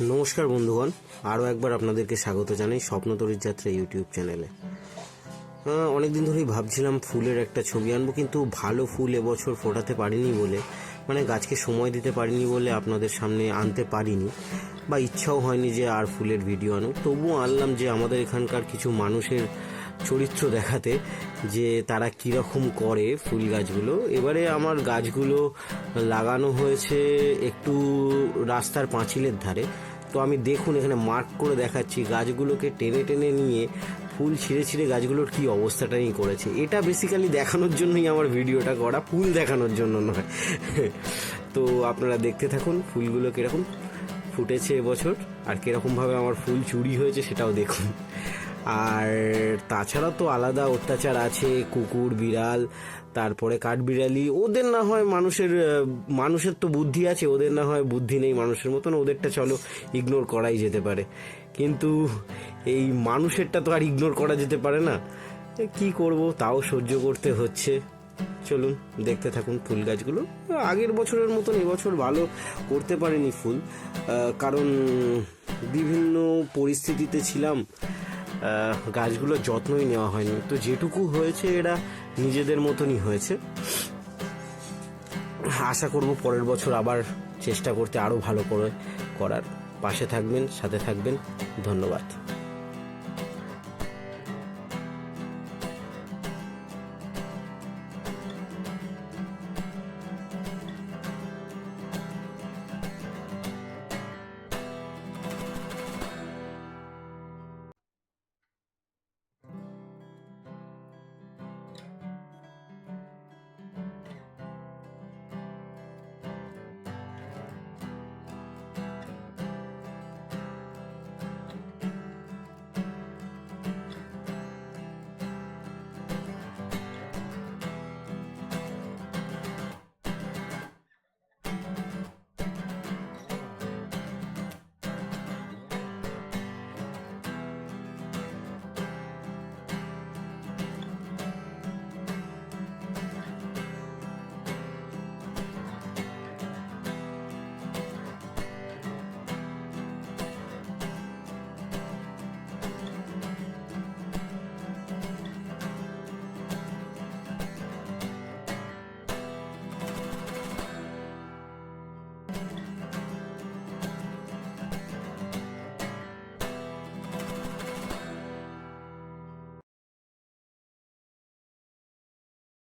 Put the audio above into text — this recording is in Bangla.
নমস্কার বন্ধুগণ, আরও একবার আপনাদেরকে স্বাগত জানাই স্বপ্নতরীর যাত্রা ইউটিউব চ্যানেলে। অনেকদিন ধরেই ভাবছিলাম ফুলের একটা ছবি আনবো, কিন্তু ভালো ফুল এবছর ফোটাতে পারিনি বলে, মানে গাছকে সময় দিতে পারিনি বলে আপনাদের সামনে আনতে পারিনি, বা ইচ্ছাও হয়নি যে আর ফুলের ভিডিও আনো। তবুও আনলাম যে আমাদের এখানকার কিছু মানুষের চরিত্র দেখাতে, যে তারা কীরকম করে ফুল গাছগুলো। এবারে আমার গাছগুলো লাগানো হয়েছে একটু রাস্তার পাঁচিলের ধারে। তো আমি দেখুন এখানে মার্ক করে দেখাচ্ছি, গাছগুলোকে টেনে টেনে নিয়ে ফুল ছিঁড়ে ছিঁড়ে গাছগুলোর কী অবস্থাটাই করেছে। এটা বেসিক্যালি দেখানোর জন্যই আমার ভিডিওটা করা, ফুল দেখানোর জন্য নয়। তো আপনারা দেখতে থাকুন ফুলগুলো কীরকম ফুটেছে এবছর, আর কীরকমভাবে আমার ফুল চুরি হয়েছে সেটাও দেখুন। আর তাছাড়া তো আলাদা অত্যাচার আছে, কুকুর বিড়াল, তারপরে কাঠবিড়ালি। ওদের না হয় মানুষের তো বুদ্ধি আছে, ওদের না হয় বুদ্ধি নেই মানুষের মতন, ওদেরটা চলো ইগনোর করাই যেতে পারে, কিন্তু এই মানুষেরটা তো আর ইগনোর করা যেতে পারে না। কি করব, তাও সহ্য করতে হচ্ছে। চলুন দেখতে থাকুন ফুল গাছগুলো। আগের বছরের মতন এবছর ভালো করতে পারিনি ফুল, কারণ বিভিন্ন পরিস্থিতিতে ছিলাম, গাছগুলোর যত্নই নেওয়া হয়নি। তো যেটুকু হয়েছে এরা নিজেদের মতনই হয়েছে। আশা করব পরের বছর আবার চেষ্টা করতে, আরও ভালো করে করার। পাশে থাকবেন, সাথে থাকবেন। ধন্যবাদ।